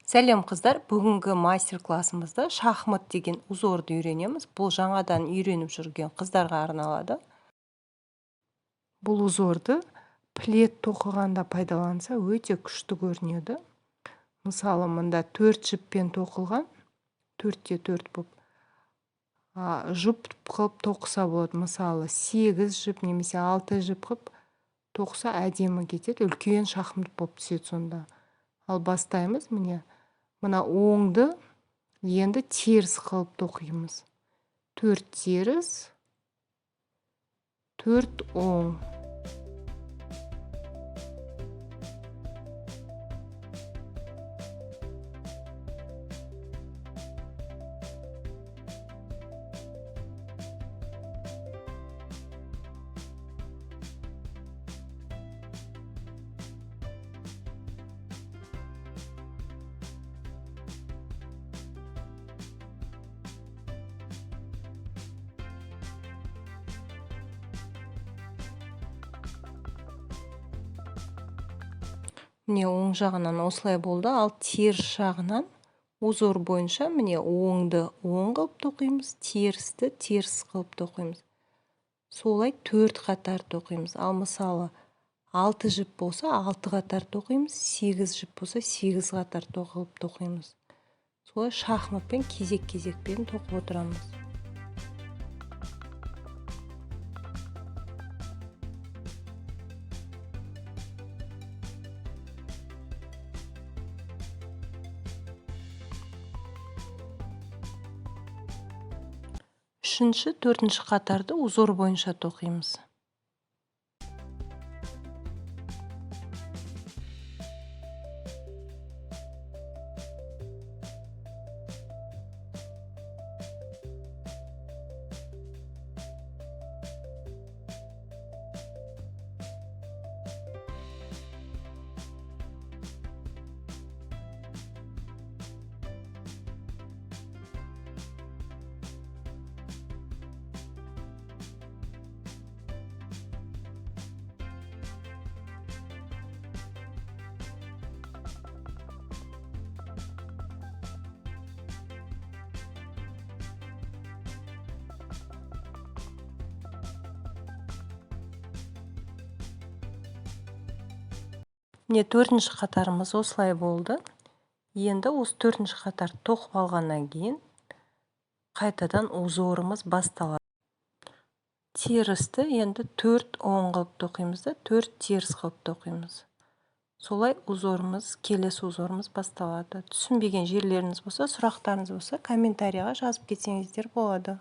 Сәлем қыздар, бүгінгі мастер-классымызда шахмат деген узорды үйренеміз. Бұл жаңадан үйреніп жүрген қыздарға арналады. Бұл узорды плед тоқығанда пайдаланса өте күшті көрінеді. Мысалы, мында 4 жіппен тоқылған, 4-те 4 болып. Жұп қылып тоқыса болады. Мысалы, 8 жіп немесе 6 жіп қылып тоқыса әдемі кетеді. Үлкен шахмат болып түседі сонда. Ал бастаймыз, мына оңды енді теріс қылып тоқимыз. 4 теріс, 4 оң. Міне оң жағынан осылай болды, ал теріс жағынан узор бойынша міне оңды оң қылып тоқимыз, терісті теріс қылып тоқимыз. Солай 4 қатар тоқимыз. Ал мысалы 6 жіп болса 6 қатар тоқимыз, 8 жіп болса 8 қатар тоқылып тоқимыз. Солай шахматпен кезек-кезекпен тоқып отырамыз. Үшінші, төртінші қатарды узор бойынша тоқимыз. Міне 4-ші қатарымыз осылай болды. Енді осы 4-ші қатар тоқып алғаннан кейін қайтадан узорымыз басталады. Терісті енді 4 оң қылып тоқимыз да 4 теріс қылып тоқимыз. Солай келесі узорымыз басталады. Түсінбеген жерлеріңіз болса, сұрақтарыңыз болса, комментарияға жазып кетсеңіздер болады.